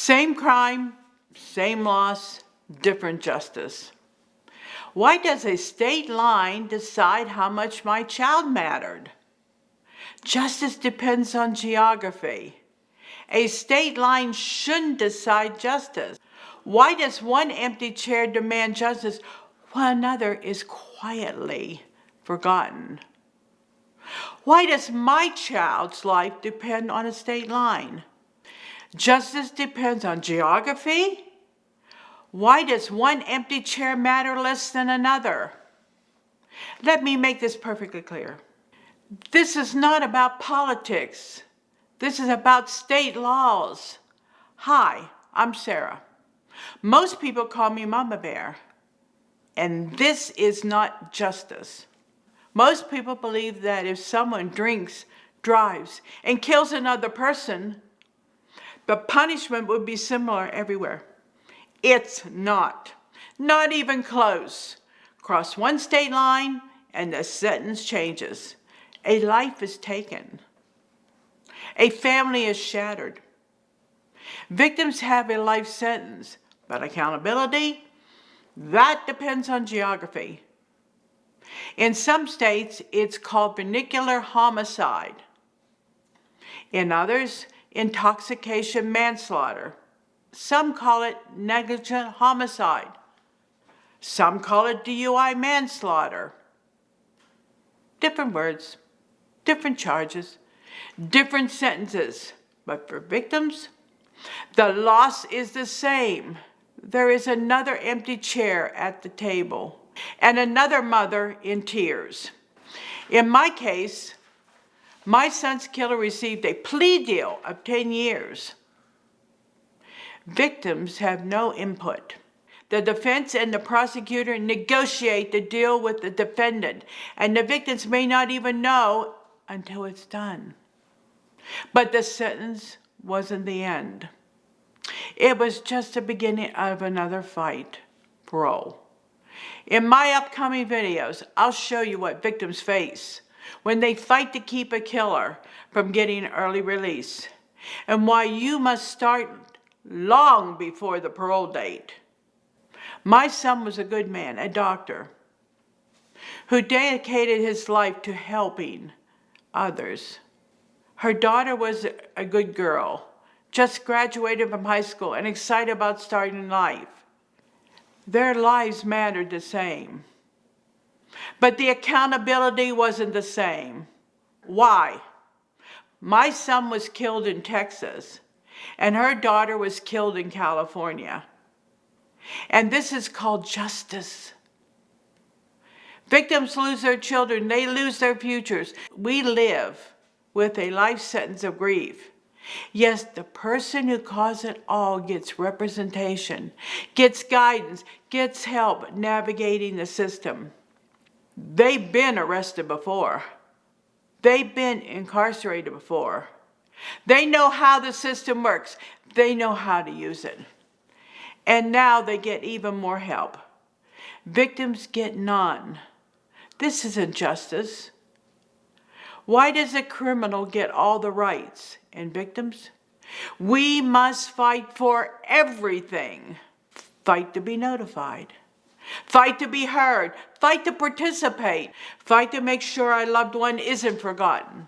Same crime, same loss, different justice. Why does a state line decide how much my child mattered? Justice depends on geography. A state line shouldn't decide justice. Why does one empty chair demand justice while another is quietly forgotten? Why does my child's life depend on a state line? Justice depends on geography. Why does one empty chair matter less than another? Let me make this perfectly clear. This is not about politics. This is about state laws. Hi, I'm Sara. Most people call me Momma Bear. And this is not justice. Most people believe that if someone drinks, drives, and kills another person, the punishment would be similar everywhere. It's not. Not even close. Cross one state line and the sentence changes. A life is taken. A family is shattered. Victims have a life sentence, but accountability, that depends on geography. In some states, it's called vernacular homicide. In others, intoxication manslaughter. Some call it negligent homicide. Some call it DUI manslaughter. Different words, different charges, different sentences. But for victims, the loss is the same. There is another empty chair at the table and another mother in tears. In my case, my son's killer received a plea deal of 10 years. Victims have no input. The defense and the prosecutor negotiate the deal with the defendant, and the victims may not even know until it's done. But the sentence wasn't the end. It was just the beginning of another fight, parole. In my upcoming videos, I'll show you what victims face when they fight to keep a killer from getting early release, and why you must start long before the parole date. My son was a good man, a doctor, who dedicated his life to helping others. Her daughter was a good girl, just graduated from high school and excited about starting life. Their lives mattered the same. But the accountability wasn't the same. Why? My son was killed in Texas, and her daughter was killed in California. And this is called justice. Victims lose their children, they lose their futures. We live with a life sentence of grief. Yes, the person who caused it all gets representation, gets guidance, gets help navigating the system. They've been arrested before. They've been incarcerated before. They know how the system works. They know how to use it. And now they get even more help. Victims get none. This isn't justice. Why does a criminal get all the rights and victims? We must fight for everything. Fight to be notified. Fight to be heard. Fight to participate. Fight to make sure our loved one isn't forgotten.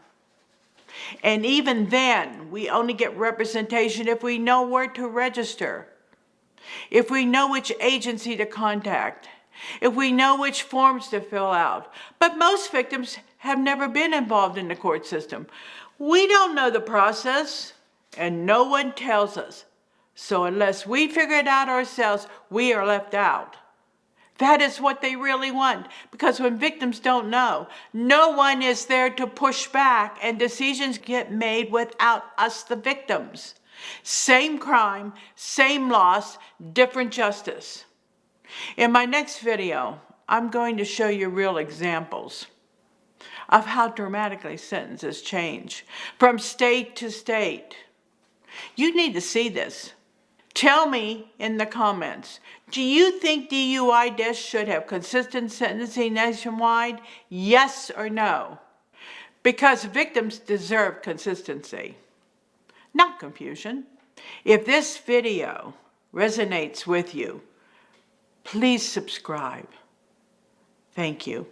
And even then, we only get representation if we know where to register, if we know which agency to contact, if we know which forms to fill out. But most victims have never been involved in the court system. We don't know the process, and no one tells us. So unless we figure it out ourselves, we are left out. That is what they really want, because when victims don't know, no one is there to push back, and decisions get made without us, the victims. Same crime, same loss, different justice. In my next video, I'm going to show you real examples of how dramatically sentences change from state to state. You need to see this. Tell me in the comments, do you think DUI deaths should have consistent sentencing nationwide? Yes or no? Because victims deserve consistency, not confusion. If this video resonates with you, please subscribe. Thank you.